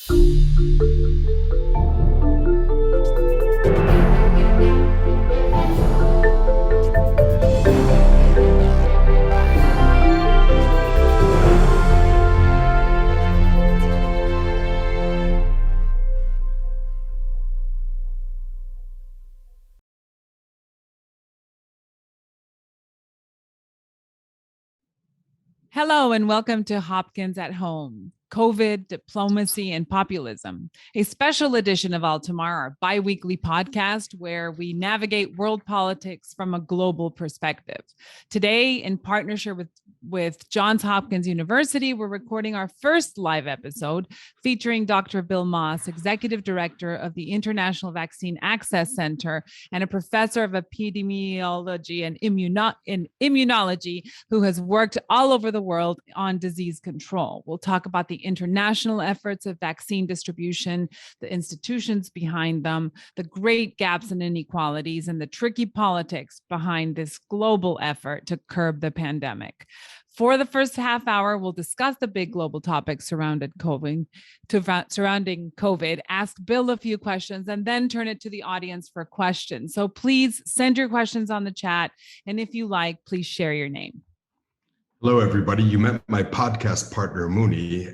Hello and welcome to Hopkins at Home, COVID, Diplomacy, and Populism, a special edition of Altamar, our bi-weekly podcast where we navigate world politics from a global perspective. Today, in partnership with Johns Hopkins University, we're recording our first live episode featuring Dr. Bill Moss, Executive Director of the International Vaccine Access Center and a professor of epidemiology and immunology who has worked all over the world on disease control. We'll talk about the international efforts of vaccine distribution, the institutions behind them, the great gaps and inequalities, and the tricky politics behind this global effort to curb the pandemic. For the first half hour, we'll discuss the big global topics surrounding COVID, ask Bill a few questions, and then turn it to the audience for questions. So please send your questions on the chat, and if you like, please share your name. Hello, everybody. You met my podcast partner, Mooney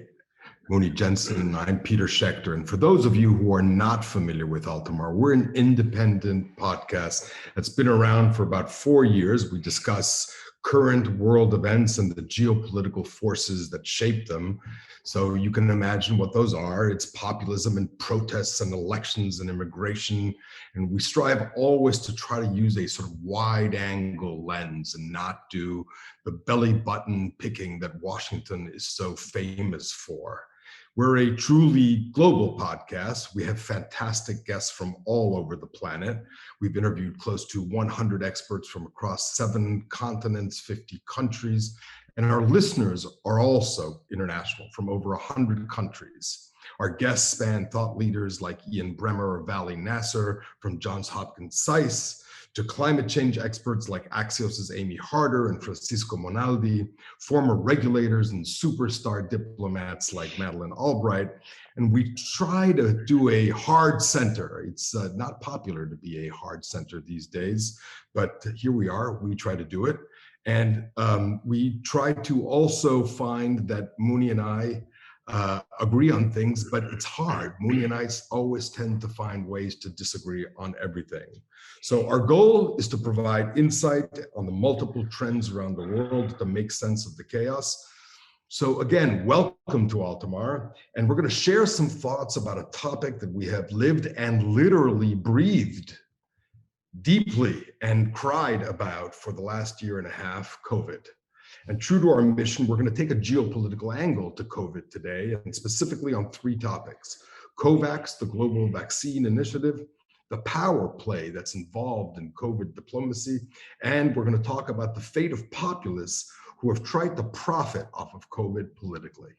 Jensen. I'm Peter Schechter. And for those of you who are not familiar with Altamar, we're an independent podcast that's been around for about 4 years. We discuss current world events and the geopolitical forces that shape them. So you can imagine what those are. It's populism and protests and elections and immigration. And we strive always to try to use a sort of wide angle lens and not do the belly button picking that Washington is so famous for. We're a truly global podcast. We have fantastic guests from all over the planet. We've interviewed close to 100 experts from across 7 continents, 50 countries, and our listeners are also international from over 100 countries. Our guests span thought leaders like Ian Bremmer or Vali Nasser from Johns Hopkins SAIS, to climate change experts like Axios's Amy Harder and Francisco Monaldi, former regulators and superstar diplomats like Madeleine Albright. And we try to do a hard center. It's not popular to be a hard center these days, but here we are, we try to do it. And we try to also find that Mooney and I agree on things, but it's hard. Mooney and I always tend to find ways to disagree on everything. So our goal is to provide insight on the multiple trends around the world to make sense of the chaos. So again, welcome to Altamar, and we're going to share some thoughts about a topic that we have lived and literally breathed deeply and cried about for the last year and a half, COVID. And true to our mission, we're going to take a geopolitical angle to COVID today, and specifically on 3 topics: COVAX, the Global Vaccine Initiative, the power play that's involved in COVID diplomacy, and we're going to talk about the fate of populists who have tried to profit off of COVID politically.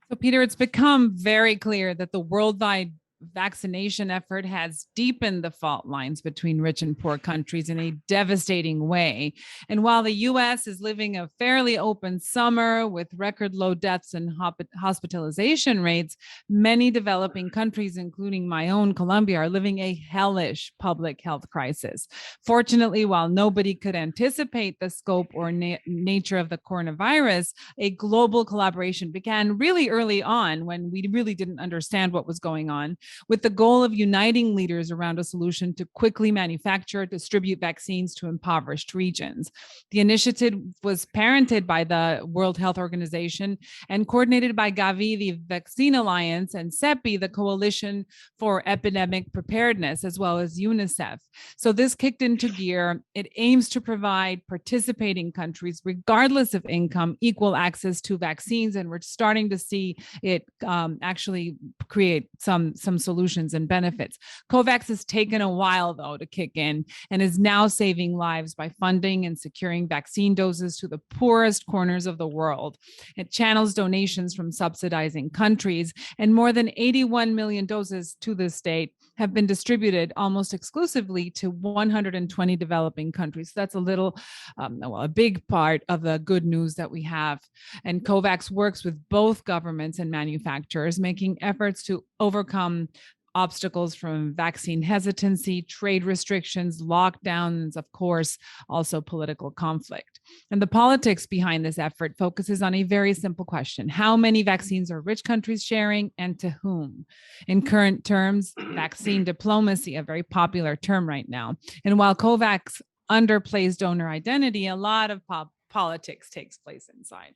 So, Peter, it's become very clear that the worldwide vaccination effort has deepened the fault lines between rich and poor countries in a devastating way. And while the US is living a fairly open summer with record low deaths and hospitalization rates, many developing countries, including my own Colombia, are living a hellish public health crisis. Fortunately, while nobody could anticipate the scope or nature of the coronavirus, a global collaboration began really early on when we really didn't understand what was going on, with the goal of uniting leaders around a solution to quickly manufacture, distribute vaccines to impoverished regions. The initiative was parented by the World Health Organization and coordinated by Gavi, the Vaccine Alliance, and CEPI, the Coalition for Epidemic Preparedness, as well as UNICEF. So this kicked into gear. It aims to provide participating countries, regardless of income, equal access to vaccines, and we're starting to see it actually create some solutions and benefits. COVAX has taken a while, though, to kick in and is now saving lives by funding and securing vaccine doses to the poorest corners of the world. It channels donations from subsidizing countries, and more than 81 million doses to this date have been distributed almost exclusively to 120 developing countries. So that's a big part of the good news that we have. And COVAX works with both governments and manufacturers, making efforts to overcome obstacles from vaccine hesitancy, trade restrictions, lockdowns, of course, also political conflict. And the politics behind this effort focuses on a very simple question: how many vaccines are rich countries sharing and to whom? In current terms, vaccine diplomacy, a very popular term right now. And while COVAX underplays donor identity, a lot of politics takes place inside.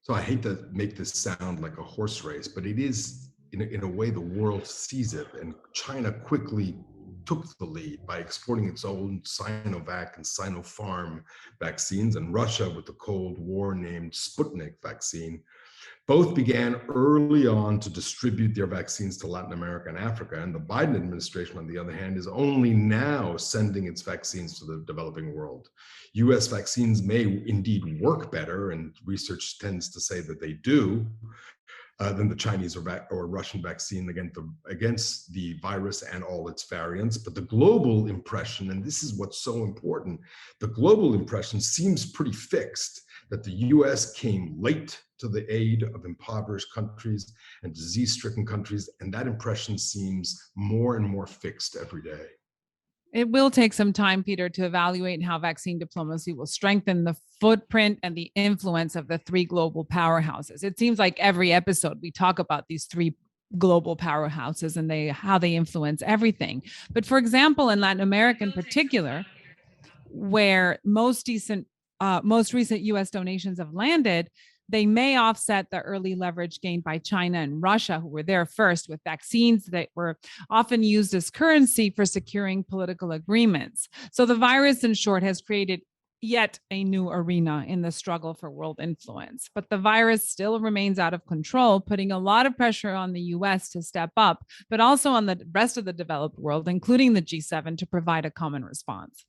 So I hate to make this sound like a horse race, but it is, in a way, the world sees it. And China quickly took the lead by exporting its own Sinovac and Sinopharm vaccines, and Russia with the Cold War named Sputnik vaccine. Both began early on to distribute their vaccines to Latin America and Africa. And the Biden administration, on the other hand, is only now sending its vaccines to the developing world. US vaccines may indeed work better, and research tends to say that they do, than the Chinese or Russian vaccine against the virus and all its variants. But the global impression, and this is what's so important, the global impression seems pretty fixed, that the US came late to the aid of impoverished countries and disease-stricken countries, and that impression seems more and more fixed every day. It will take some time, Peter, to evaluate how vaccine diplomacy will strengthen the footprint and the influence of the three global powerhouses. It seems like every episode we talk about these three global powerhouses and how they influence everything. But for example, in Latin America in particular, where most recent US donations have landed, they may offset the early leverage gained by China and Russia, who were there first with vaccines that were often used as currency for securing political agreements. So the virus, in short, has created yet a new arena in the struggle for world influence. But the virus still remains out of control, putting a lot of pressure on the US to step up, but also on the rest of the developed world, including the G7, to provide a common response.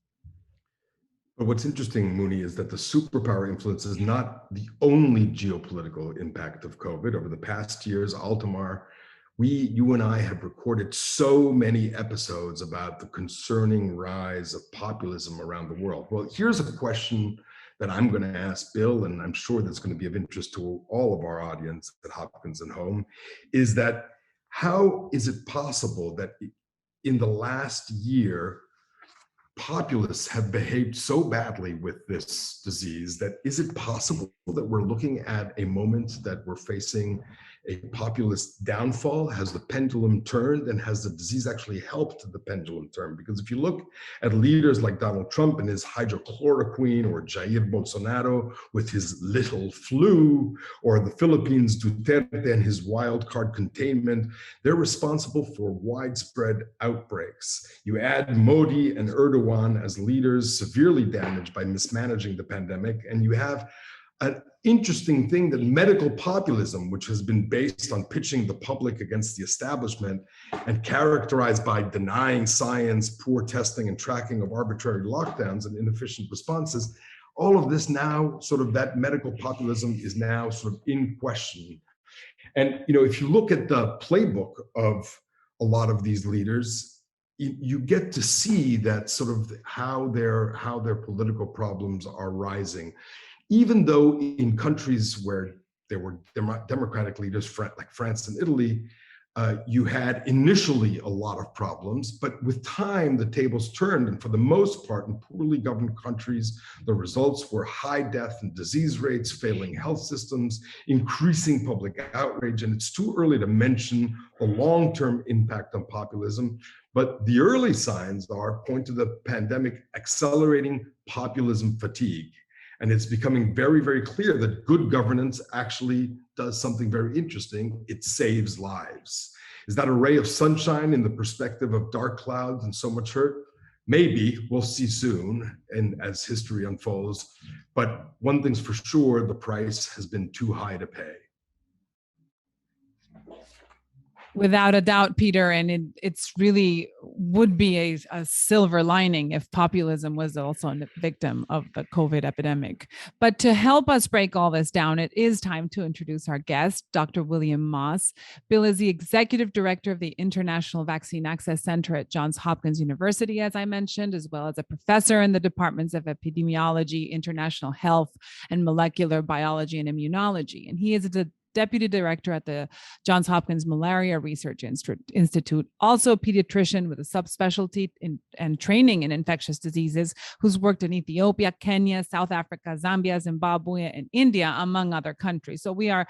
But what's interesting, Mooney, is that the superpower influence is not the only geopolitical impact of COVID. Over the past years, Altamar, you and I have recorded so many episodes about the concerning rise of populism around the world. Well, here's a question that I'm going to ask Bill, and I'm sure that's going to be of interest to all of our audience at Hopkins and Home, is that how is it possible that in the last year, populists have behaved so badly with this disease that is it possible that we're looking at a moment that we're facing a populist downfall? Has the pendulum turned, and has the disease actually helped the pendulum turn? Because if you look at leaders like Donald Trump and his hydrochloroquine, or Jair Bolsonaro with his little flu, or the Philippines Duterte and his wild card containment, they're responsible for widespread outbreaks. You add Modi and Erdogan as leaders severely damaged by mismanaging the pandemic, and you have an interesting thing that medical populism, which has been based on pitching the public against the establishment and characterized by denying science, poor testing and tracking of arbitrary lockdowns and inefficient responses, all of this now, sort of that medical populism is now sort of in question. And, if you look at the playbook of a lot of these leaders, you get to see that sort of how their political problems are rising. Even though in countries where there were democratic leaders, like France and Italy, you had initially a lot of problems, but with time, the tables turned. And for the most part, in poorly governed countries, the results were high death and disease rates, failing health systems, increasing public outrage. And it's too early to mention the long-term impact on populism. But the early signs point to the pandemic accelerating populism fatigue. And it's becoming very, very clear that good governance actually does something very interesting. It saves lives. Is that a ray of sunshine in the perspective of dark clouds and so much hurt? Maybe. We'll see soon, and as history unfolds. But one thing's for sure, the price has been too high to pay. Without a doubt, Peter, and it's really would be a silver lining if populism was also a victim of the COVID epidemic. But to help us break all this down, it is time to introduce our guest, Dr. William Moss. Bill is the executive director of the International Vaccine Access Center at Johns Hopkins University, as I mentioned, as well as a professor in the departments of epidemiology, international health, and molecular biology and immunology. And he is the deputy director at the Johns Hopkins Malaria Research Institute, also a pediatrician with a subspecialty and training in infectious diseases, who's worked in Ethiopia, Kenya, South Africa, Zambia, Zimbabwe, and India, among other countries. So we are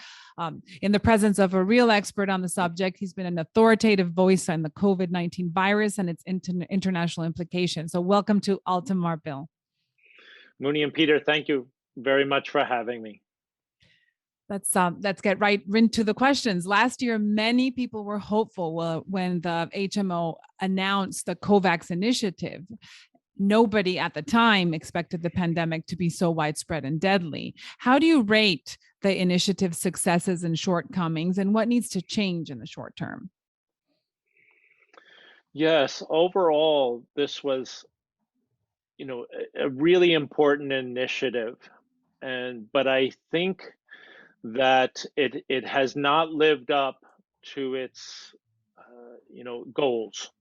in the presence of a real expert on the subject. He's been an authoritative voice on the COVID-19 virus and its international implications. So welcome to Altamar, Bill. Mooney and Peter, thank you very much for having me. Let's get right into the questions. Last year, many people were hopeful when the HMO announced the COVAX initiative. Nobody at the time expected the pandemic to be so widespread and deadly. How do you rate the initiative's successes and shortcomings, and what needs to change in the short term? Yes, overall, this was, a really important initiative, but I think that it has not lived up to its goals.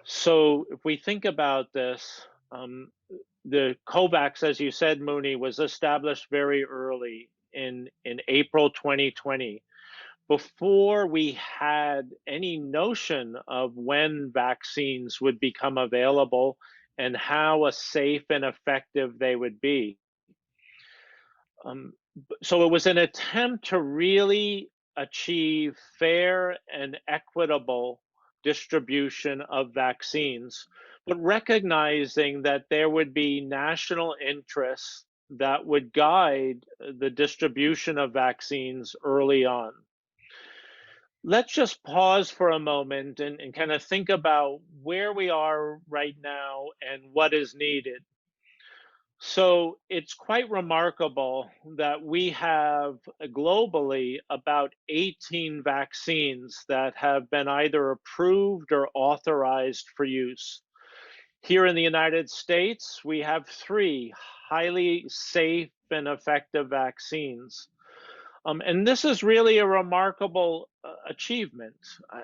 So if we think about this, the COVAX, as you said, Mooney, was established very early in April 2020, before we had any notion of when vaccines would become available and how safe and effective they would be. So it was an attempt to really achieve fair and equitable distribution of vaccines, but recognizing that there would be national interests that would guide the distribution of vaccines early on. Let's just pause for a moment and kind of think about where we are right now and what is needed. So it's quite remarkable that we have globally about 18 vaccines that have been either approved or authorized for use. Here in the United States, we have 3 highly safe and effective vaccines. And this is really a remarkable achievement.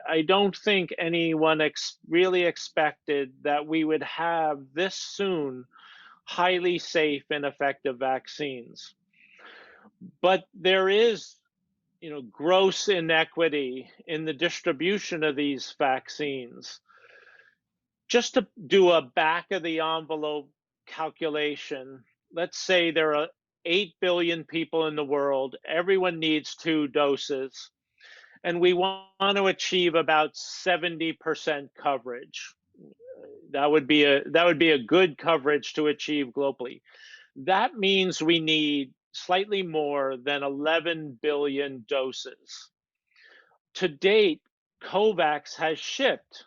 I don't think anyone really expected that we would have this soon highly safe and effective vaccines. But there is, gross inequity in the distribution of these vaccines. Just to do a back of the envelope calculation, let's say there are 8 billion people in the world, everyone needs 2 doses, and we want to achieve about 70% coverage. That would be a good coverage to achieve globally. That means we need slightly more than 11 billion doses. To date, COVAX has shipped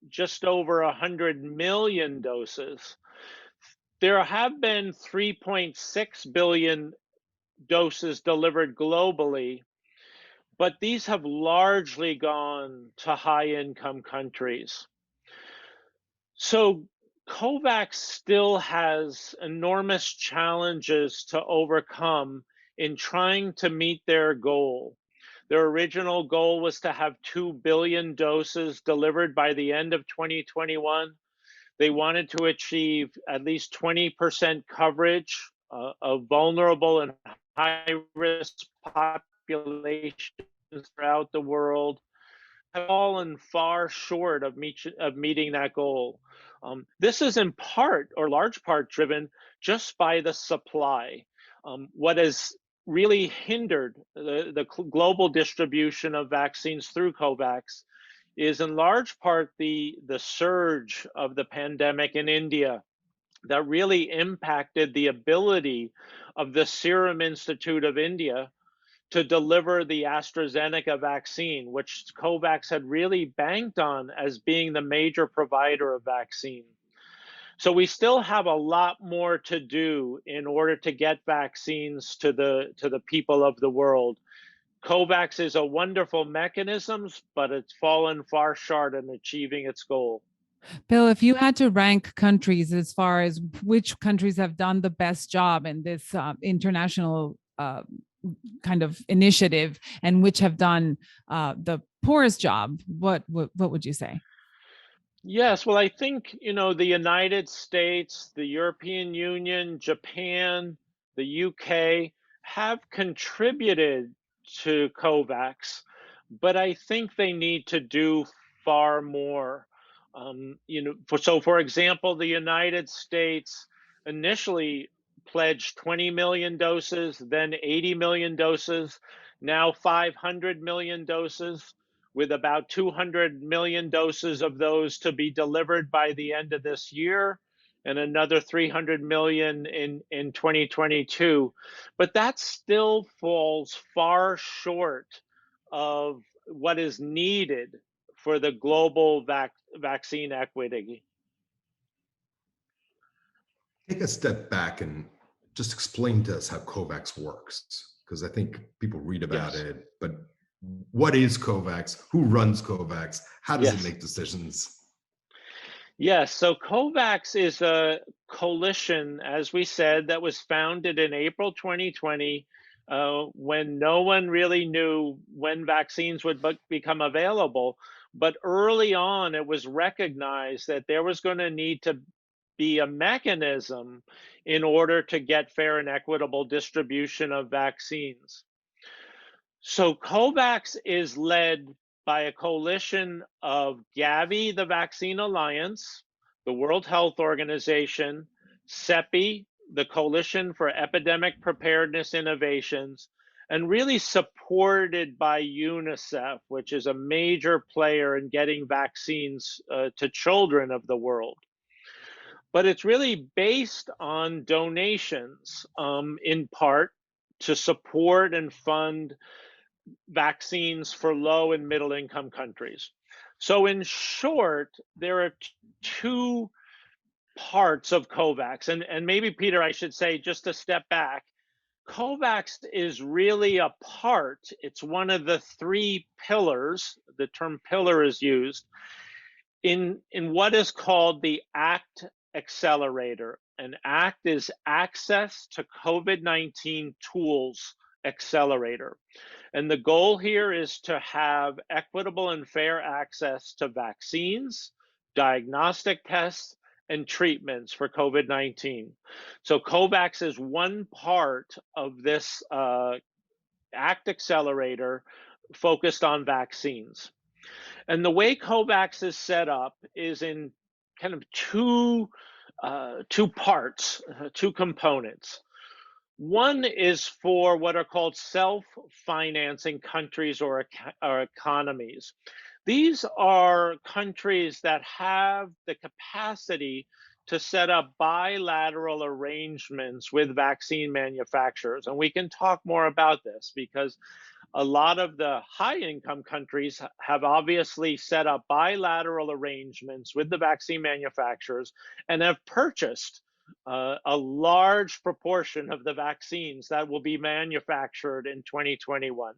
just over 100 million doses. There have been 3.6 billion doses delivered globally, but these have largely gone to high-income countries. So COVAX still has enormous challenges to overcome in trying to meet their goal. Their original goal was to have 2 billion doses delivered by the end of 2021. They wanted to achieve at least 20% coverage of vulnerable and high-risk populations throughout the world, have fallen far short of meeting that goal. This is in part or large part driven just by the supply. What has really hindered the global distribution of vaccines through COVAX is in large part the surge of the pandemic in India that really impacted the ability of the Serum Institute of India to deliver the AstraZeneca vaccine, which COVAX had really banked on as being the major provider of vaccine. So we still have a lot more to do in order to get vaccines to the people of the world. COVAX is a wonderful mechanism, but it's fallen far short in achieving its goal. Bill, if you had to rank countries as far as which countries have done the best job in this international kind of initiative and which have done the poorest job, what would you say? Yes, well, I think, the United States, the European Union, Japan, the UK have contributed to COVAX, but I think they need to do far more. For example, the United States initially pledged 20 million doses, then 80 million doses, now 500 million doses, with about 200 million doses of those to be delivered by the end of this year and another 300 million in 2022. But that still falls far short of what is needed for the global vaccine equity. Take a step back and just explain to us how COVAX works, because I think people read about Yes. it, but what is COVAX? Who runs COVAX? How does it Yes. make decisions? Yes, so COVAX is a coalition, as we said, that was founded in April 2020, when no one really knew when vaccines would become available. But early on, it was recognized that there was going to need to be a mechanism in order to get fair and equitable distribution of vaccines. So COVAX is led by a coalition of Gavi, the Vaccine Alliance, the World Health Organization, CEPI, the Coalition for Epidemic Preparedness Innovations, and really supported by UNICEF, which is a major player in getting vaccines to children of the world. But it's really based on donations, in part to support and fund vaccines for low and middle income countries. So, in short, there are two parts of COVAX. And maybe, Peter, I should say, just to step back, COVAX is really a part, it's one of the three pillars, the term pillar is used, in what is called the ACT Accelerator. And ACT is Access to COVID-19 Tools Accelerator. And the goal here is to have equitable and fair access to vaccines, diagnostic tests, and treatments for COVID-19. So COVAX is one part of this ACT Accelerator focused on vaccines. And the way COVAX is set up is in kind of two parts, two components. One is for what are called self-financing countries or economies. These are countries that have the capacity to set up bilateral arrangements with vaccine manufacturers. And we can talk more about this because a lot of the high-income countries have obviously set up bilateral arrangements with the vaccine manufacturers and have purchased a large proportion of the vaccines that will be manufactured in 2021.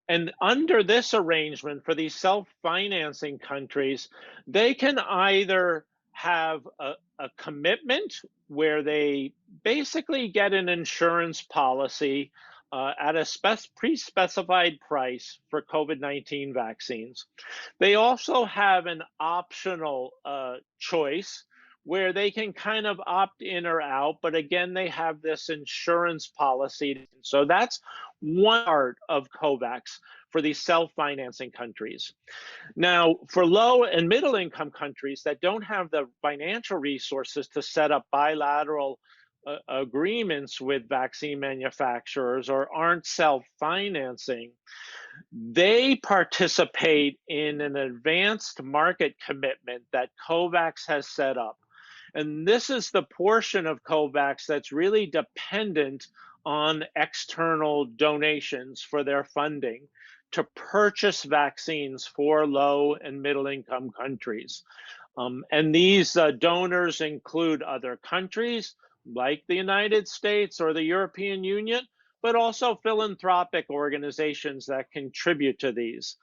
And under this arrangement for these self-financing countries, they can either have a commitment where they basically get an insurance policy at a pre-specified price for COVID-19 vaccines. They also have an optional choice where they can kind of opt in or out, but again, they have this insurance policy. So that's one part of COVAX for these self-financing countries. Now, for low and middle income countries that don't have the financial resources to set up bilateral agreements with vaccine manufacturers or aren't self-financing, they participate in an advanced market commitment that COVAX has set up. And this is the portion of COVAX that's really dependent on external donations for their funding to purchase vaccines for low and middle income countries. And these donors include other countries like the United States or the European Union, but also philanthropic organizations that contribute to these.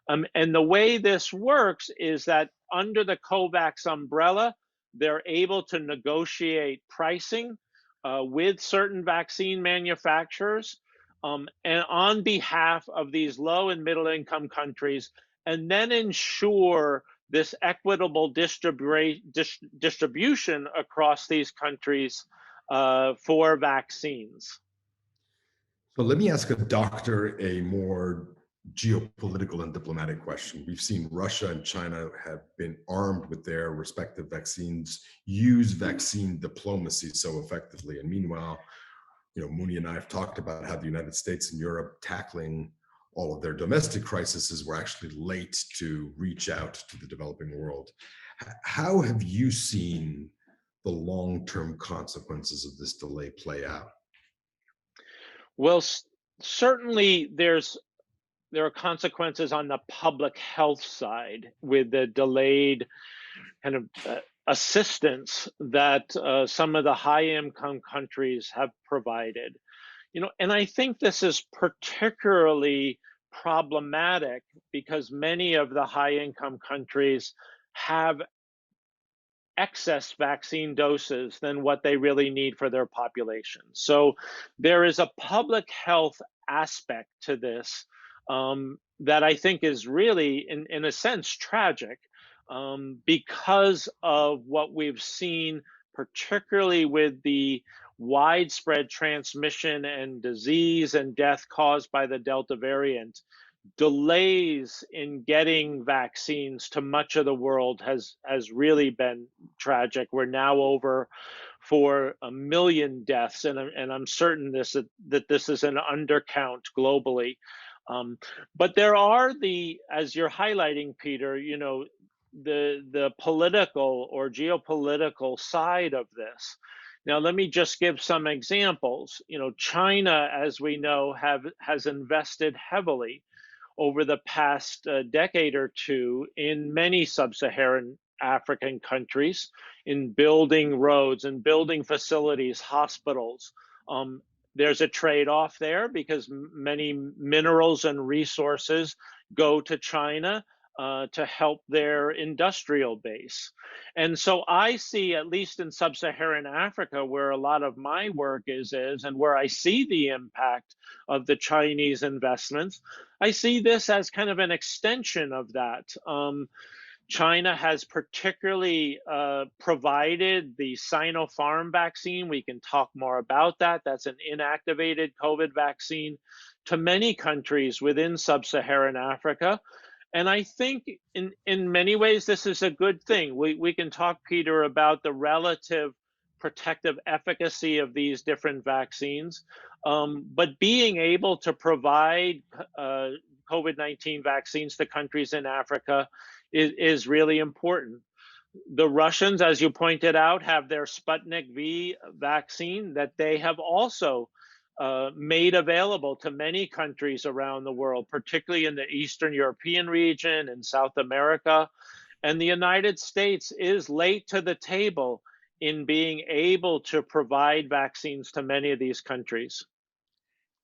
And the way this works is that under the COVAX umbrella, they're able to negotiate pricing with certain vaccine manufacturers and on behalf of these low and middle income countries, and then ensure this equitable distribution across these countries for vaccines. So let me ask a doctor a more geopolitical and diplomatic question. We've seen Russia and China have been armed with their respective vaccines, use vaccine diplomacy so effectively. And meanwhile, Mooney and I have talked about how the United States and Europe tackling all of their domestic crises were actually late to reach out to the developing world. How have you seen the long-term consequences of this delay play out? Well, certainly there are consequences on the public health side with the delayed kind of assistance that some of the high-income countries have provided. And I think this is particularly problematic because many of the high-income countries have excess vaccine doses than what they really need for their population. So there is a public health aspect to this that I think is really, in a sense, tragic because of what we've seen, particularly with the widespread transmission and disease and death caused by the Delta variant. Delays in getting vaccines to much of the world has really been tragic. We're now over for 1 million deaths, and I'm certain that this is an undercount globally. But there are as you're highlighting, Peter, the political or geopolitical side of this. Now, let me just give some examples. China, as we know, has invested heavily over the past decade or two in many sub-Saharan African countries in building roads and building facilities, hospitals. There's a trade-off there because many minerals and resources go to China to help their industrial base. And so I see, at least in sub-Saharan Africa, where a lot of my work is and where I see the impact of the Chinese investments, I see this as kind of an extension of that. China has particularly provided the Sinopharm vaccine. We can talk more about that. That's an inactivated COVID vaccine to many countries within sub-Saharan Africa. And I think in many ways, this is a good thing. We can talk, Peter, about the relative protective efficacy of these different vaccines. But being able to provide COVID-19 vaccines to countries in Africa is really important. The Russians, as you pointed out, have their Sputnik V vaccine that they have also made available to many countries around the world, particularly in the Eastern European region and South America. And the United States is late to the table in being able to provide vaccines to many of these countries.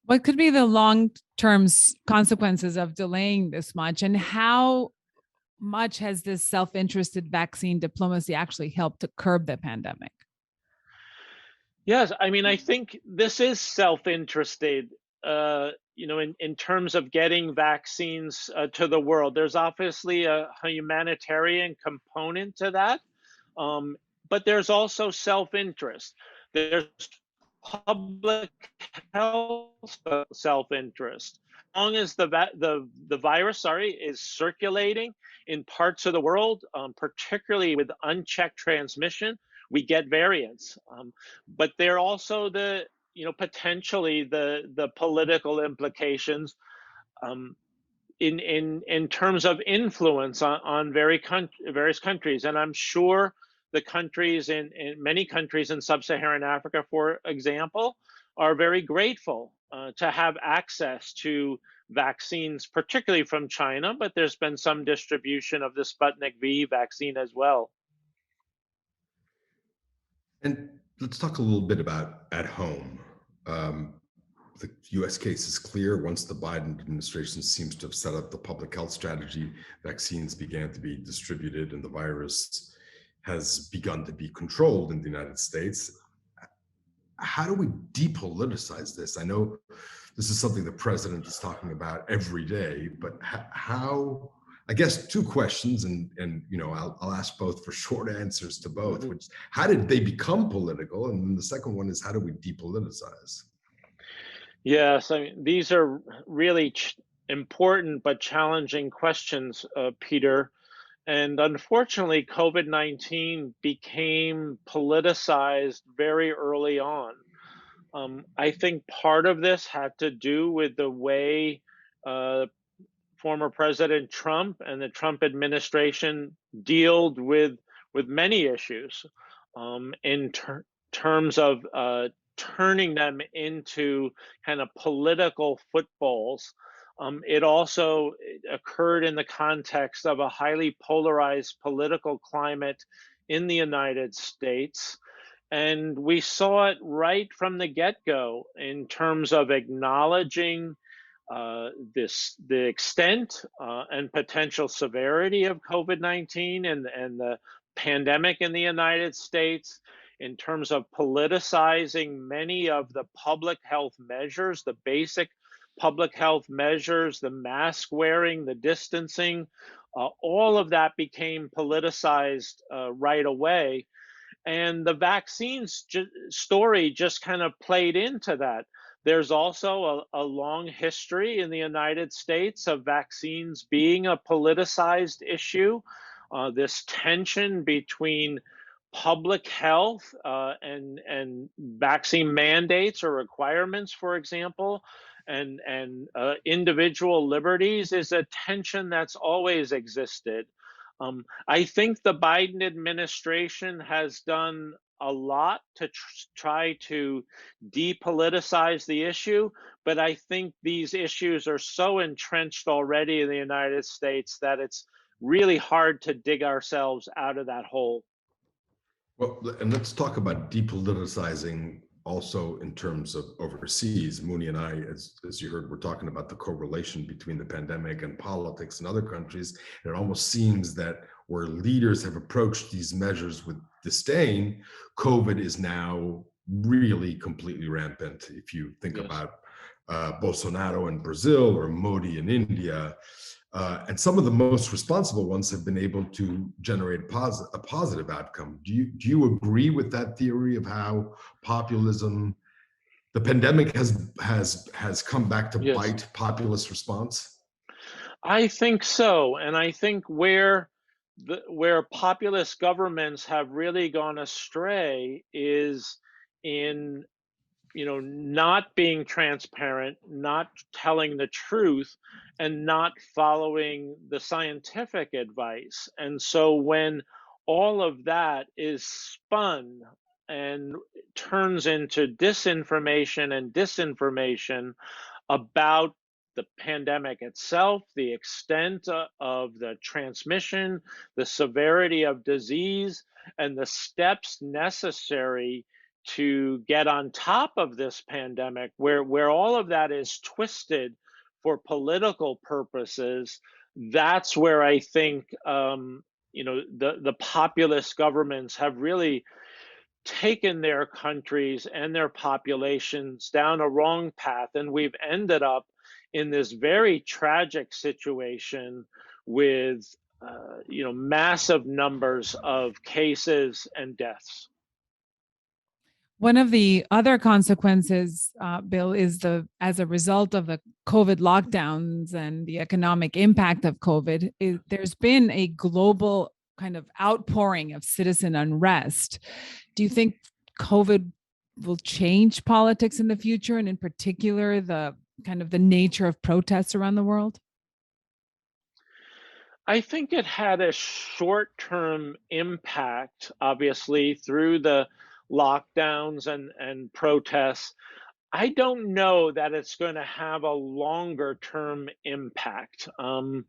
What could be the long-term consequences of delaying this much, and how much has this self-interested vaccine diplomacy actually helped to curb the pandemic? Yes, I mean, I think this is self-interested, in terms of getting vaccines to the world. There's obviously a humanitarian component to that, but there's also self-interest. There's public health self-interest. As long as the virus, is circulating in parts of the world, particularly with unchecked transmission, we get variants. But there are also potentially the political implications in terms of influence on various countries. And I'm sure the countries in many countries in sub-Saharan Africa, for example, are very grateful to have access to vaccines, particularly from China, but there's been some distribution of the Sputnik V vaccine as well. And let's talk a little bit about at home. the US case is clear. Once the Biden administration seems to have set up the public health strategy, vaccines began to be distributed and the virus has begun to be controlled in the United States. How do we depoliticize this? I know this is something the president is talking about every day, but how, I guess two questions, and I'll ask both for short answers to both, which, how did they become political? And then the second one is, how do we depoliticize? Yes, I mean, these are really important but challenging questions, Peter. And unfortunately, COVID-19 became politicized very early on. I think part of this had to do with the way uh, former President Trump and the Trump administration dealt with many issues in terms of turning them into kind of political footballs. It also occurred in the context of a highly polarized political climate in the United States. And we saw it right from the get-go in terms of acknowledging the extent and potential severity of COVID-19 and the pandemic in the United States, in terms of politicizing many of the public health measures, the basic public health measures, the mask wearing, the distancing, all of that became politicized right away. And the vaccines story just kind of played into that. There's also a long history in the United States of vaccines being a politicized issue. This tension between public health and vaccine mandates or requirements, for example, and individual liberties is a tension that's always existed. I think the Biden administration has done a lot to try to depoliticize the issue, but I think these issues are so entrenched already in the United States that it's really hard to dig ourselves out of that hole. Well, and let's talk about depoliticizing also in terms of overseas. Mooney and I, as you heard, we're talking about the correlation between the pandemic and politics in other countries. And it almost seems that where leaders have approached these measures with disdain, COVID is now really completely rampant. If you think about Bolsonaro in Brazil or Modi in India, and some of the most responsible ones have been able to generate a positive outcome. Do you agree with that theory of how populism, the pandemic has come back to bite populist response? I think so, and I think where populist governments have really gone astray is in not being transparent, not telling the truth, and not following the scientific advice. And so when all of that is spun and turns into disinformation and disinformation about the pandemic itself, the extent of the transmission, the severity of disease, and the steps necessary to get on top of this pandemic, where all of that is twisted for political purposes, that's where I think the populist governments have really taken their countries and their populations down a wrong path, and we've ended up in this very tragic situation with massive numbers of cases and deaths. One of the other consequences, Bill, is as a result of the COVID lockdowns and the economic impact of COVID, there's been a global kind of outpouring of citizen unrest. Do you think COVID will change politics in the future, and in particular, the kind of the nature of protests around the world? I think it had a short-term impact, obviously, through the lockdowns and protests. I don't know that it's going to have a longer-term impact. In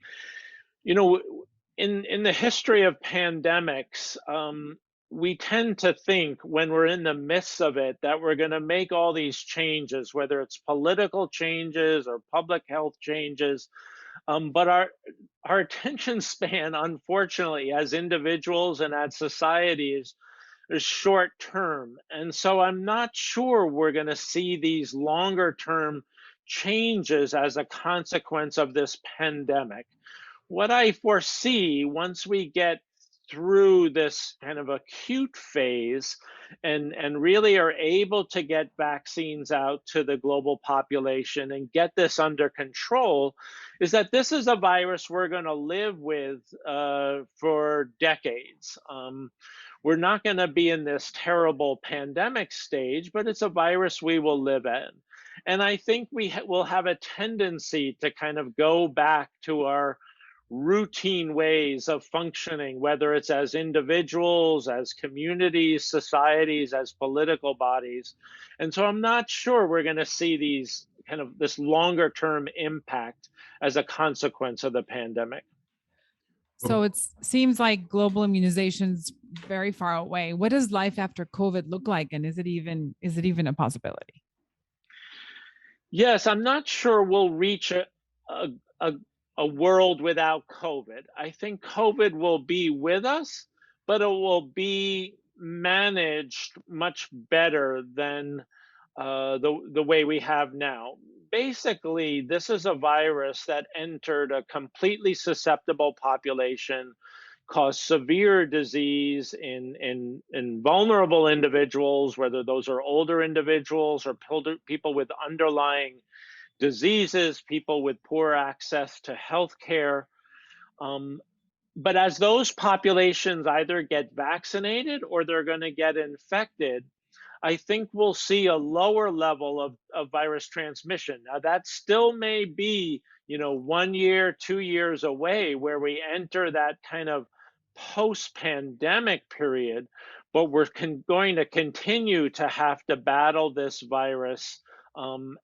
the history of pandemics, we tend to think when we're in the midst of it that we're going to make all these changes, whether it's political changes or public health changes. But our attention span, unfortunately, as individuals and as societies, is short term. And so I'm not sure we're going to see these longer term changes as a consequence of this pandemic. What I foresee once we get through this kind of acute phase and really are able to get vaccines out to the global population and get this under control is that this is a virus we're going to live with for decades. We're not going to be in this terrible pandemic stage, but it's a virus we will live in. And I think we will have a tendency to kind of go back to our routine ways of functioning, whether it's as individuals, as communities, societies, as political bodies. And so I'm not sure we're going to see these kind of this longer term impact as a consequence of the pandemic. So it seems like global immunization's very far away. What does life after COVID look like, and is it even a possibility? Yes, I'm not sure we'll reach a world without COVID. I think COVID will be with us, but it will be managed much better than the way we have now. Basically, this is a virus that entered a completely susceptible population, caused severe disease in vulnerable individuals, whether those are older individuals or people with underlying diseases, people with poor access to health care. But as those populations either get vaccinated or they're going to get infected, I think we'll see a lower level of virus transmission. Now, that still may be, 1 year, 2 years away where we enter that kind of post-pandemic period, but we're going to continue to have to battle this virus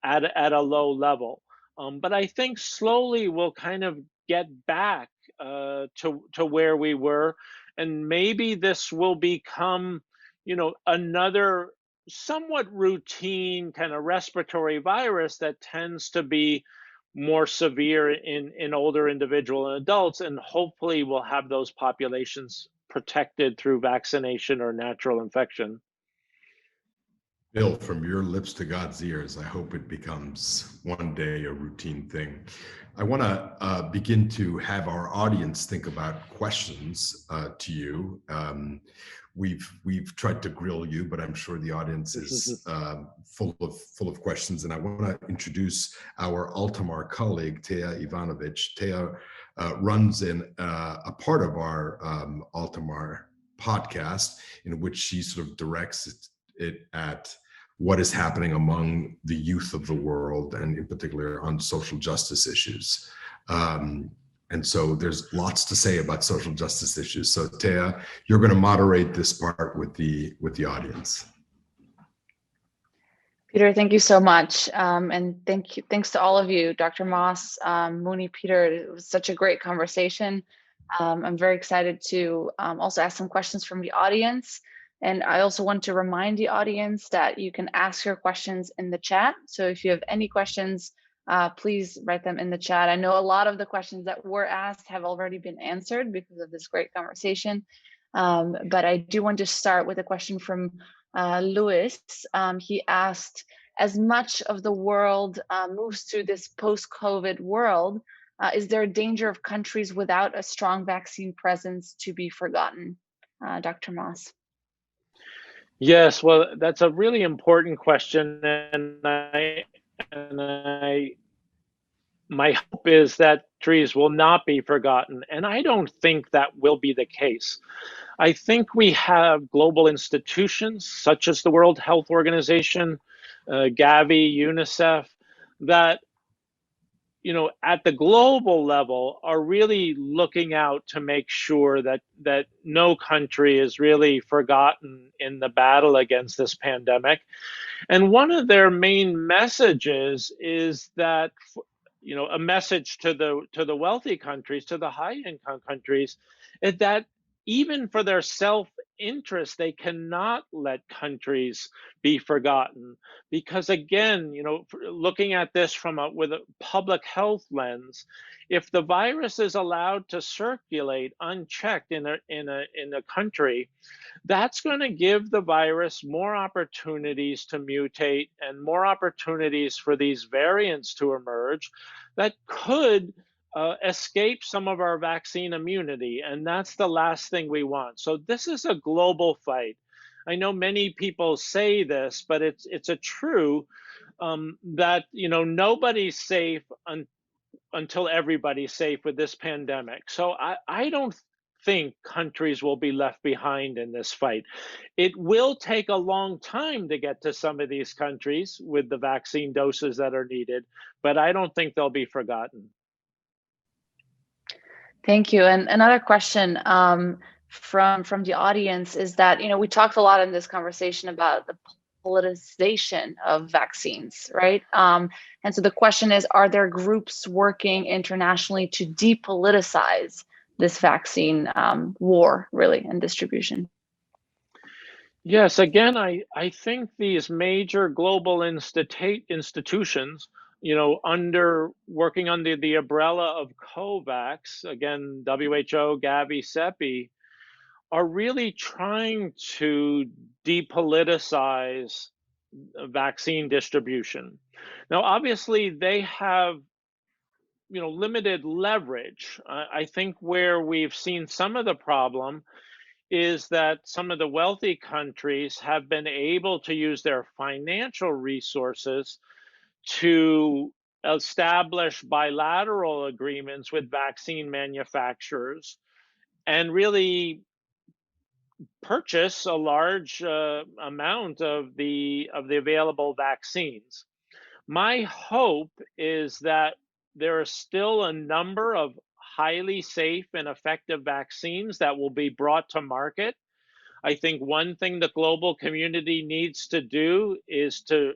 at a low level. But I think slowly we'll kind of get back to where we were, and maybe this will become, another somewhat routine kind of respiratory virus that tends to be more severe in older individuals and adults, and hopefully we'll have those populations protected through vaccination or natural infection. Bill, from your lips to God's ears, I hope it becomes one day a routine thing. I want to begin to have our audience think about questions to you. We've tried to grill you, but I'm sure the audience is full of questions. And I want to introduce our Altamar colleague, Teja Ivanovic. Teja runs in a part of our Altamar podcast in which she sort of directs it at what is happening among the youth of the world, and in particular on social justice issues. And so there's lots to say about social justice issues. So Teja, you're going to moderate this part with the audience. Peter, thank you so much. And thanks to all of you, Dr. Moss, Mooney, Peter. It was such a great conversation. I'm very excited to also ask some questions from the audience. And I also want to remind the audience that you can ask your questions in the chat. So if you have any questions, please write them in the chat. I know a lot of the questions that were asked have already been answered because of this great conversation. But I do want to start with a question from Louis. He asked, as much of the world moves through this post-COVID world, is there a danger of countries without a strong vaccine presence to be forgotten? Dr. Moss. Yes, well, that's a really important question, and my hope is that trees will not be forgotten, and I don't think that will be the case. I think we have global institutions such as the World Health Organization, Gavi, UNICEF, that at the global level are really looking out to make sure that no country is really forgotten in the battle against this pandemic. And one of their main messages is that, a message to the wealthy countries, to the high income countries, is that even for their self-interest, they cannot let countries be forgotten. Because again, looking at this with a public health lens, if the virus is allowed to circulate unchecked in a country, that's going to give the virus more opportunities to mutate and more opportunities for these variants to emerge that could escape some of our vaccine immunity. And that's the last thing we want. So this is a global fight. I know many people say this, but it's a true that nobody's safe until everybody's safe with this pandemic. So I don't think countries will be left behind in this fight. It will take a long time to get to some of these countries with the vaccine doses that are needed, but I don't think they'll be forgotten. Thank you. And another question from the audience is that, we talked a lot in this conversation about the politicization of vaccines, right? And so the question is, are there groups working internationally to depoliticize this vaccine war, really, and distribution? Yes, again, I think these major global institutions, working under the umbrella of COVAX, again, WHO, Gavi, CEPI, are really trying to depoliticize vaccine distribution. Now, obviously, they have limited leverage. I think where we've seen some of the problem is that some of the wealthy countries have been able to use their financial resources to establish bilateral agreements with vaccine manufacturers and really purchase a large amount of the available vaccines. My hope is that there are still a number of highly safe and effective vaccines that will be brought to market. I think one thing the global community needs to do is to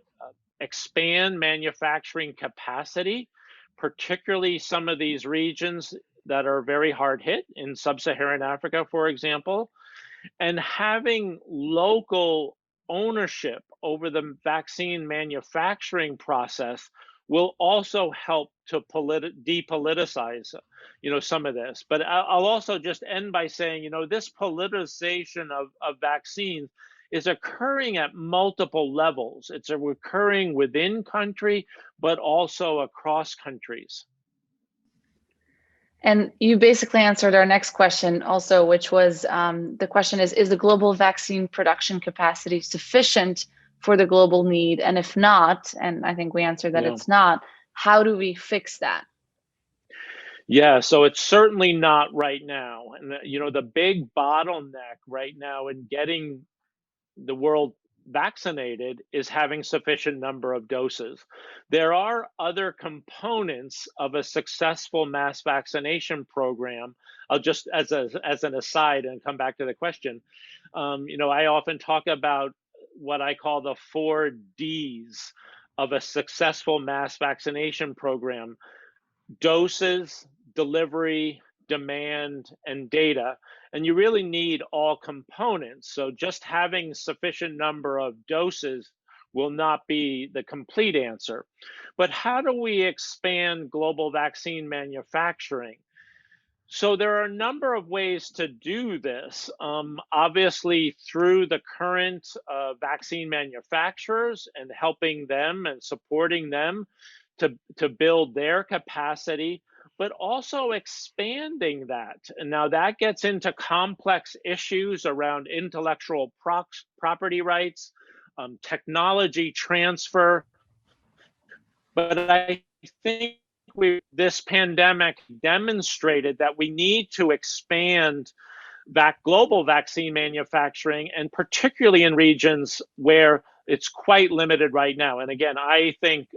expand manufacturing capacity, particularly some of these regions that are very hard hit in sub-Saharan Africa, for example, and having local ownership over the vaccine manufacturing process will also help to depoliticize, some of this. But I'll also just end by saying, this politicization of vaccines is occurring at multiple levels. It's occurring within country, but also across countries. And you basically answered our next question also, which was the question is the global vaccine production capacity sufficient for the global need? And if not, and I think we answered that it's not, how do we fix that? Yeah, so it's certainly not right now. And the big bottleneck right now in getting the world vaccinated is having sufficient number of doses. There are other components of a successful mass vaccination program. I'll just, as an aside and come back to the question, I often talk about what I call the 4 Ds of a successful mass vaccination program: doses, delivery, demand, and data. And you really need all components. So just having sufficient number of doses will not be the complete answer. But how do we expand global vaccine manufacturing? So there are a number of ways to do this. Obviously, through the current vaccine manufacturers and helping them and supporting them to build their capacity, but also expanding that. And now that gets into complex issues around intellectual property rights, technology transfer. But I think this pandemic demonstrated that we need to expand global vaccine manufacturing, and particularly in regions where it's quite limited right now. And again, I think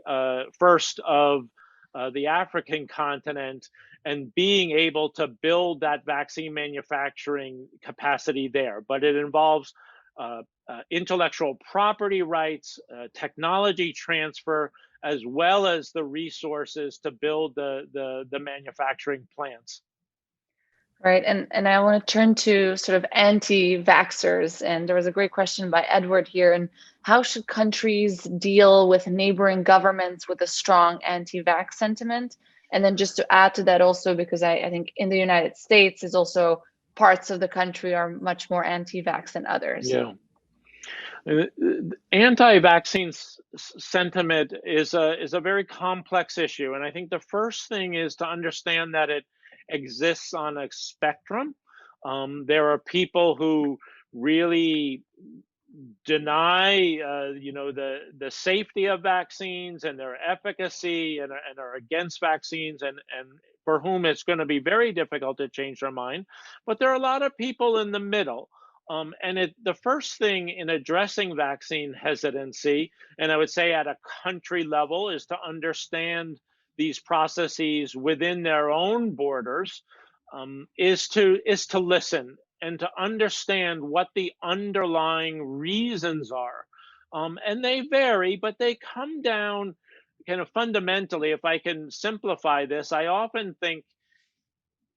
first of the African continent, and being able to build that vaccine manufacturing capacity there. But it involves intellectual property rights, technology transfer, as well as the resources to build the manufacturing plants. Right, and I want to turn to sort of anti-vaxxers, and there was a great question by Edward here. And how should countries deal with neighboring governments with a strong anti-vax sentiment? And then just to add to that also, because I think in the United States is also parts of the country are much more anti-vax than others. Yeah. Anti-vaccine sentiment is a very complex issue, and I think the first thing is to understand that it exists on a spectrum. There are people who really deny, the safety of vaccines and their efficacy, and are against vaccines, and for whom it's going to be very difficult to change their mind. But there are a lot of people in the middle. The first thing in addressing vaccine hesitancy, and I would say at a country level, is to understand these processes within their own borders, is to listen and to understand what the underlying reasons are. And they vary, but they come down kind of fundamentally. If I can simplify this, I often think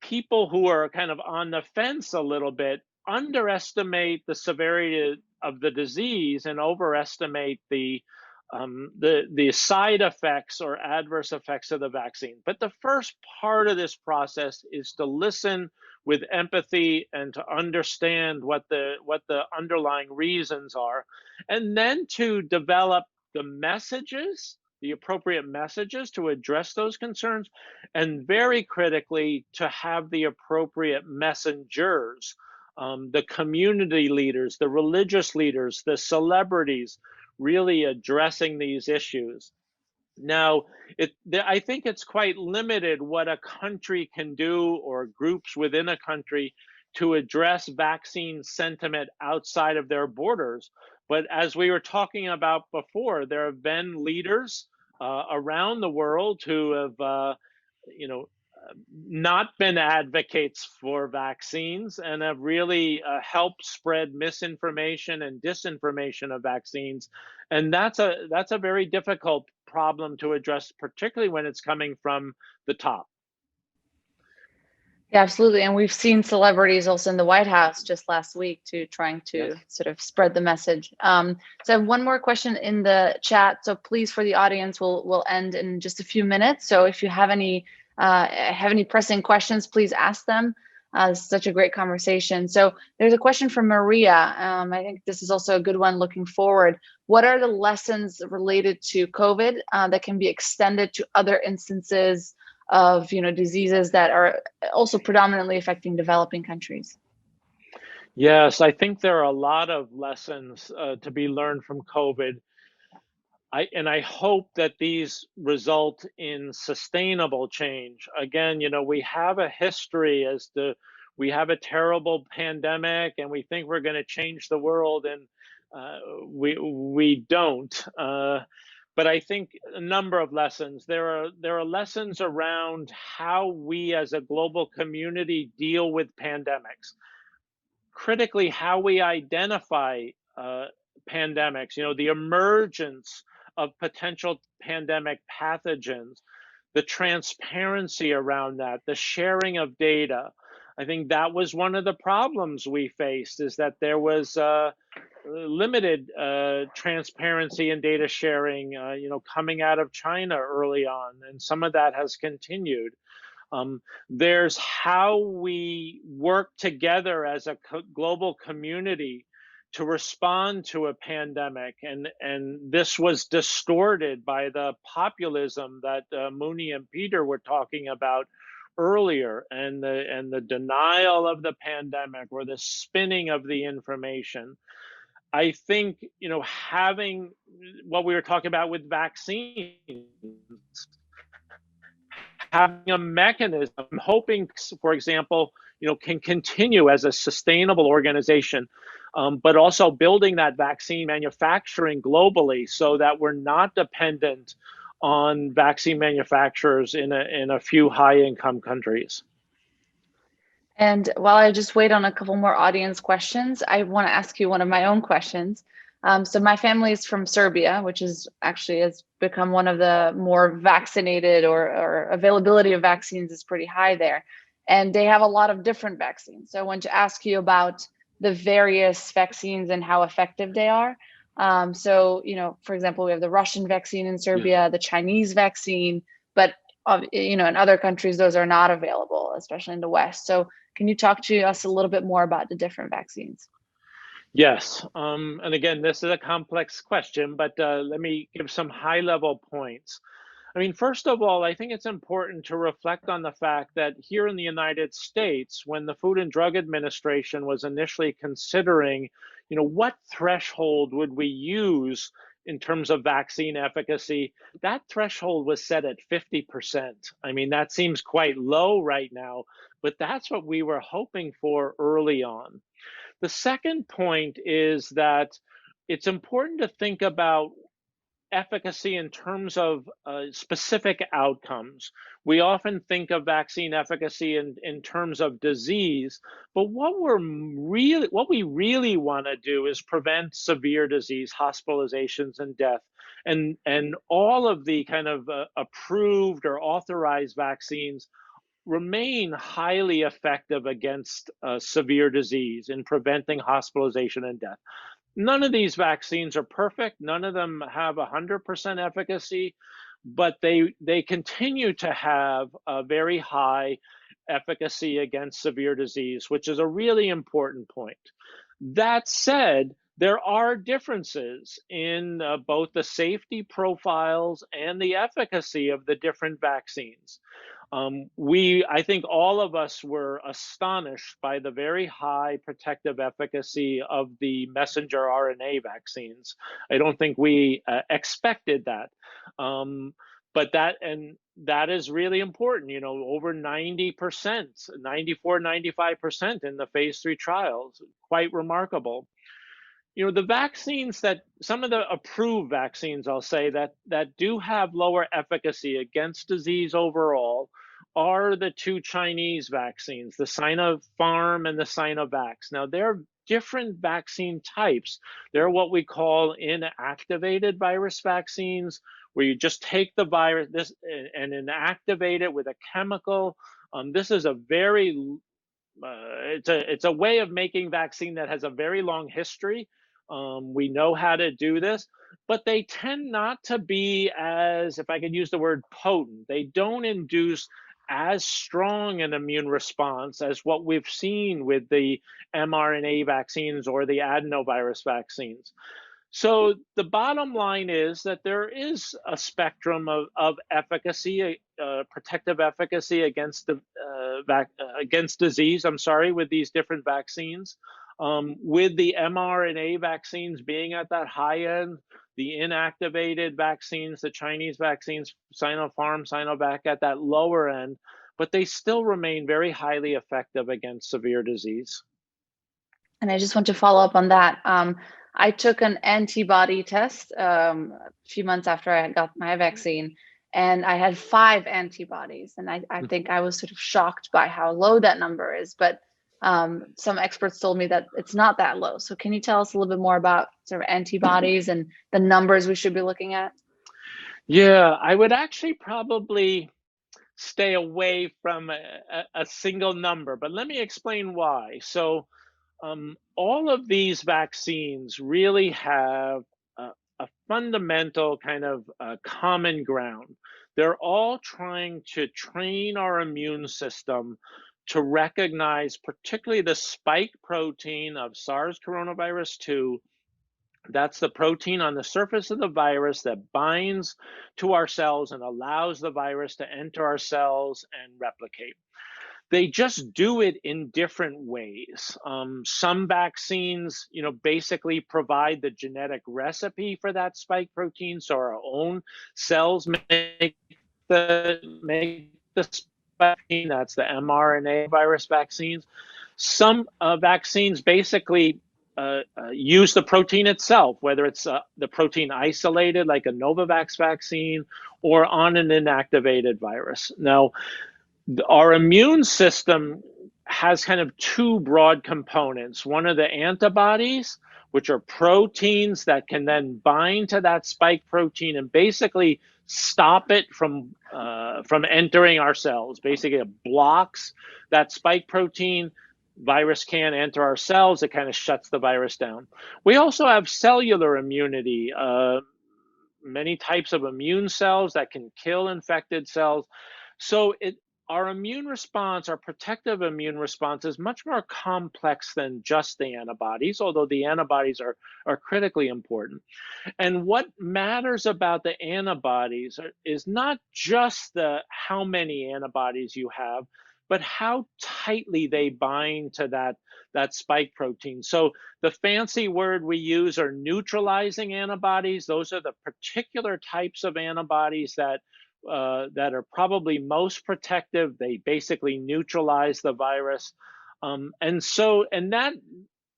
people who are kind of on the fence a little bit underestimate the severity of the disease and overestimate the side effects or adverse effects of the vaccine. But the first part of this process is to listen with empathy and to understand what the underlying reasons are, and then to develop the messages, the appropriate messages to address those concerns, and very critically, to have the appropriate messengers, the community leaders, the religious leaders, the celebrities, really addressing these issues. Now, I think it's quite limited what a country can do, or groups within a country, to address vaccine sentiment outside of their borders. But as we were talking about before, there have been leaders around the world who have, not been advocates for vaccines, and have really helped spread misinformation and disinformation of vaccines. And that's a very difficult problem to address, particularly when it's coming from the top. Yeah, absolutely. And we've seen celebrities also in the White House just last week trying to sort of spread the message. So I have one more question in the chat. So please, for the audience, we'll end in just a few minutes. So if you have any pressing questions, please ask them. It's such a great conversation. So there's a question from Maria. I think this is also a good one looking forward. What are the lessons related to COVID that can be extended to other instances of diseases that are also predominantly affecting developing countries? Yes, I think there are a lot of lessons to be learned from COVID. I hope that these result in sustainable change. Again, we have a history we have a terrible pandemic and we think we're going to change the world, and we don't. But I think a number of lessons. There are lessons around how we as a global community deal with pandemics. Critically, how we identify pandemics, the emergence of potential pandemic pathogens, the transparency around that, the sharing of data. I think that was one of the problems we faced, is that there was limited transparency and data sharing, coming out of China early on, and some of that has continued. There's how we work together as a global community to respond to a pandemic, and this was distorted by the populism that Mooney and Peter were talking about earlier, and the denial of the pandemic, or the spinning of the information. I think having what we were talking about with vaccines, having a mechanism, I'm hoping, for example, can continue as a sustainable organization, but also building that vaccine manufacturing globally, so that we're not dependent on vaccine manufacturers in a few high-income countries. And while I just wait on a couple more audience questions, I want to ask you one of my own questions. So my family is from Serbia, which has become one of the more vaccinated, or availability of vaccines is pretty high there. and they have a lot of different vaccines. So I want to ask you about the various vaccines and how effective they are. So, for example, we have the Russian vaccine in Serbia, the Chinese vaccine, but in other countries, those are not available, especially in the West. So can you talk to us a little bit more about the different vaccines? Yes. And again, this is a complex question, but let me give some high-level points. I mean, first of all, I think it's important to reflect on the fact that here in the United States, when the Food and Drug Administration was initially considering, what threshold would we use in terms of vaccine efficacy, that threshold was set at 50%. I mean, that seems quite low right now, but that's what we were hoping for early on. The second point is that it's important to think about efficacy in terms of specific outcomes. We often think of vaccine efficacy in terms of disease, but what we really want to do is prevent severe disease, hospitalizations, and death. And all of the kind of approved or authorized vaccines remain highly effective against severe disease in preventing hospitalization and death. None of these vaccines are perfect. None of them have 100% efficacy, but they continue to have a very high efficacy against severe disease, which is a really important point. That said, there are differences in both the safety profiles and the efficacy of the different vaccines. I think all of us were astonished by the very high protective efficacy of the messenger RNA vaccines. I don't think we expected that. But that is really important, over 90%, 94, 95% in the phase 3 trials, quite remarkable. The vaccines some of the approved vaccines, I'll say, that do have lower efficacy against disease overall are the two Chinese vaccines, the Sinopharm and the Sinovac. Now, they're different vaccine types. They're what we call inactivated virus vaccines, where you just take the virus and inactivate it with a chemical. This is a very it's a way of making vaccine that has a very long history. We know how to do this, but they tend not to be as, if I could use the word, potent. They don't induce as strong an immune response as what we've seen with the mRNA vaccines or the adenovirus vaccines. So the bottom line is that there is a spectrum of efficacy, protective efficacy against disease, with these different vaccines. With the mRNA vaccines being at that high end, the inactivated vaccines, the Chinese vaccines, Sinopharm, Sinovac at that lower end, but they still remain very highly effective against severe disease. And I just want to follow up on that. I took an antibody test a few months after I got my vaccine, and I had 5 antibodies. And I think I was sort of shocked by how low that number is, but some experts told me that it's not that low. So can you tell us a little bit more about sort of antibodies and the numbers we should be looking at? Yeah, I would actually probably stay away from a single number, but let me explain why. So all of these vaccines really have a fundamental kind of common ground. They're all trying to train our immune system to recognize particularly the spike protein of SARS coronavirus 2. That's the protein on the surface of the virus that binds to our cells and allows the virus to enter our cells and replicate. They just do it in different ways. Some vaccines, basically provide the genetic recipe for that spike protein, so our own cells make the spike protein. That's the mRNA virus vaccines. Some vaccines basically use the protein itself, whether it's the protein isolated, like a Novavax vaccine, or on an inactivated virus. Now, our immune system has kind of 2 broad components. One are the antibodies, which are proteins that can then bind to that spike protein and basically stop it from entering our cells. Basically, it blocks that spike protein. Virus can't enter our cells. It kind of shuts the virus down. We also have cellular immunity, many types of immune cells that can kill infected cells. So our immune response, our protective immune response, is much more complex than just the antibodies, although the antibodies are critically important. And what matters about the antibodies is not just how many antibodies you have, but how tightly they bind to that spike protein. So the fancy word we use are neutralizing antibodies. Those are the particular types of antibodies that are probably most protective. They basically neutralize the virus. And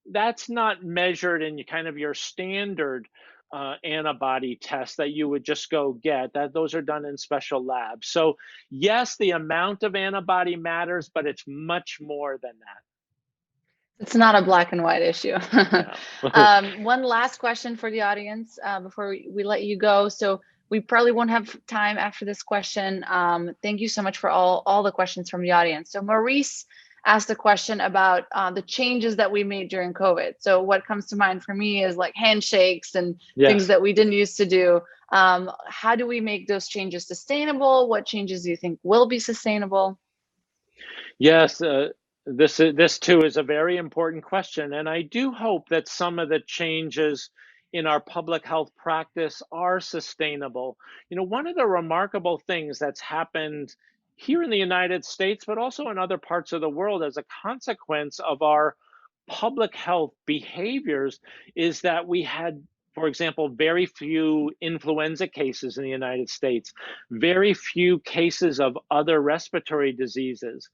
that's not measured in kind of your standard antibody tests that you would just go get. Those are done in special labs. So yes, the amount of antibody matters, but it's much more than that. It's not a black and white issue. One last question for the audience before we let you go. So we probably won't have time after this question. Thank you so much for all the questions from the audience. So Maurice asked a question about the changes that we made during COVID. So what comes to mind for me is like handshakes and things that we didn't used to do. How do we make those changes sustainable? What changes do you think will be sustainable? Yes, this too is a very important question. And I do hope that some of the changes in our public health practice are sustainable. One of the remarkable things that's happened here in the United States, but also in other parts of the world as a consequence of our public health behaviors, is that we had, for example, very few influenza cases in the United States, very few cases of other respiratory diseases.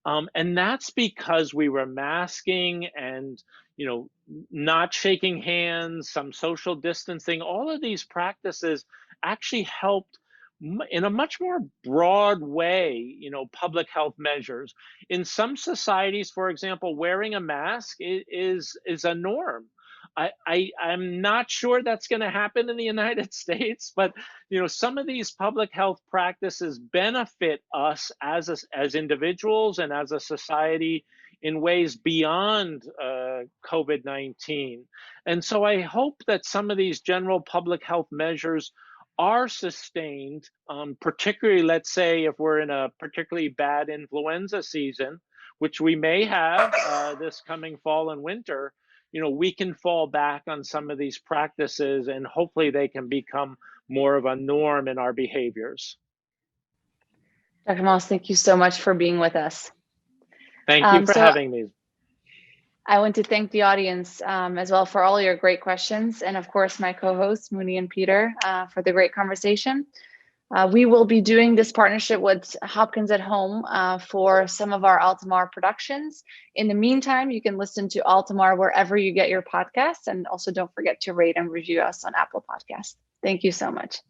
And that's because we were masking and, not shaking hands, some social distancing. All of these practices actually helped in a much more broad way, public health measures. In some societies, for example, wearing a mask is a norm. I'm not sure that's going to happen in the United States, but some of these public health practices benefit us as individuals and as a society in ways beyond COVID-19. And so I hope that some of these general public health measures are sustained, particularly, let's say, if we're in a particularly bad influenza season, which we may have this coming fall and winter. We can fall back on some of these practices and hopefully they can become more of a norm in our behaviors. Dr. Moss, thank you so much for being with us. Thank you for having me. I want to thank the audience as well for all your great questions. And of course, my co-hosts, Mooney and Peter, for the great conversation. We will be doing this partnership with Hopkins at Home for some of our Altamar productions. In the meantime, you can listen to Altamar wherever you get your podcasts. And also don't forget to rate and review us on Apple Podcasts. Thank you so much.